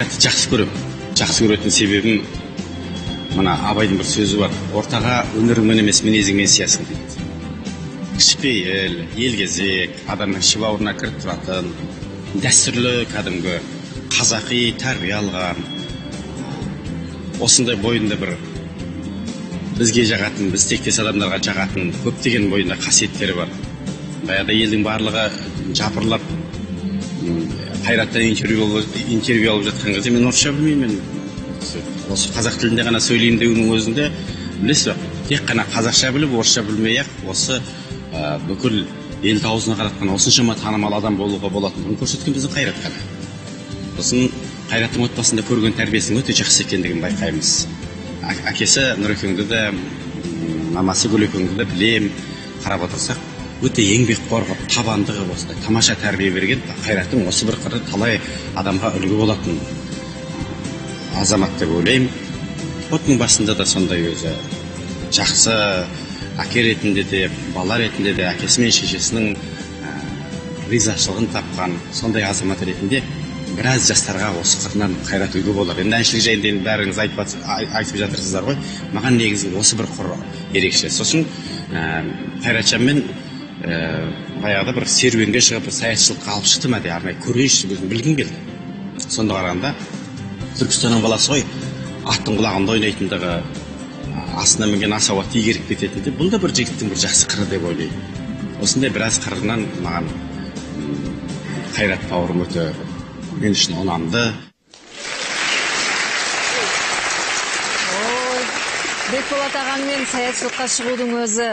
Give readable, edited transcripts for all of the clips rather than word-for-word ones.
қайратты жақсы көремін. Жақсы көретін себебім, мына Абайдың бір сөзі бар: ортаға өнеріңмен емес мінезіңмен сиясың дейді. Кішіпейіл, елгезек, адамның іші бауырына кіріп тұратын, дәстүрлі кәдімгі қазақи тәрбие алған, осындай бойында бір бізге жағатын, біз тектес адамдарға жағатын көптеген бойында қасиеттері бар. Баяғыда елдің барлығы жапырлап Қайраттан интервью алып жатқан кезде мен орысша білмеймін, осы қазақ тілінде ғана сөйлеймін деудің өзінде, білесіз бе, тек қана қазақша біліп, орысша білмей-ақ осы бүкіл елді аузына қаратқан осыншама танымал адам болуға болатындығын көрсеткен біздің Қайрат қана. Сосын Қайраттың отбасында көрген тәрбиесінің өте жақсы екендігін байқаймыз. Әкесі Нұрекеңді де, мамасы Гүлекеңді де білем, қарап отырсақ, өте еңбекқор қылып, табанды қылып, осындай тамаша тәрбие берген. Қайраттың осы бір қыры талай адамға үлгі болатын азамат деп ойлаймын. Отының басында да сондай өзі жақсы әке ретінде де, бала ретінде де әкесі мен шешесінің ризашылығын тапқан сондай азамат ретінде біраз жастарға осы қырынан Қайрат үлгі болар. Енді әншілік жайында бәріңіз айтып жатырсыздар ғой. Маған негізі осы бір құр ерекше. Сосын Қайратжанмен баяғыда бір серуенге шығып, саятшылыққа алып шықты ма де, арнайы көрейінші, өзім білгім келді. Сонда қарағанда Түркістанның баласы ғой, аттың құлағында ойнайтындығы, астына мінген асауа тигеріп кететінді, бұл да бір жігіттің бір жақсы қыры деп ойлаймын. Осындай біраз қырынан маған Қайрат бауырым өте мен үшін ұнамды. Бекболат ағаңмен саятшылыққа шығудың өзі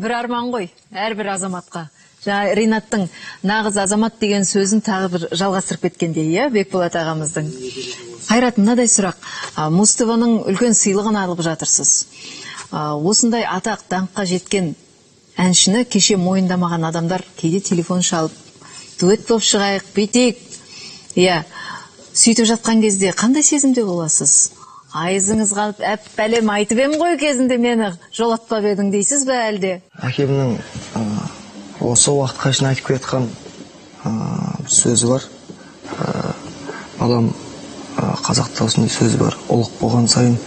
бір арман ғой, әрбір азаматқа. Жаңа Ринаттың нағыз азамат деген сөзін тағы бір жалғастырып кеткендей, Бекболат ағамыздың. Қайрат, мынадай сұрақ. Муз-ТВ-ның үлкен сыйлығын алып жатырсыз. Осындай атақ даңққа жеткен әншіні кеше мойындамаған адамдар кейде телефон шалып, дуэт болып шығайық, бүйтейік. Сөйтіп жатқан кезде қандай сезімде боласыз? Айызыңыз қалып, бәлем айтып ем ғой кезінде мені жолатпап едің дейсіз бе әлде? Әкемнің осы уақытқа шейін айтып келатқан сөзі бар. Балам, қазақта осындай сөзі бар: ұлық болған сайын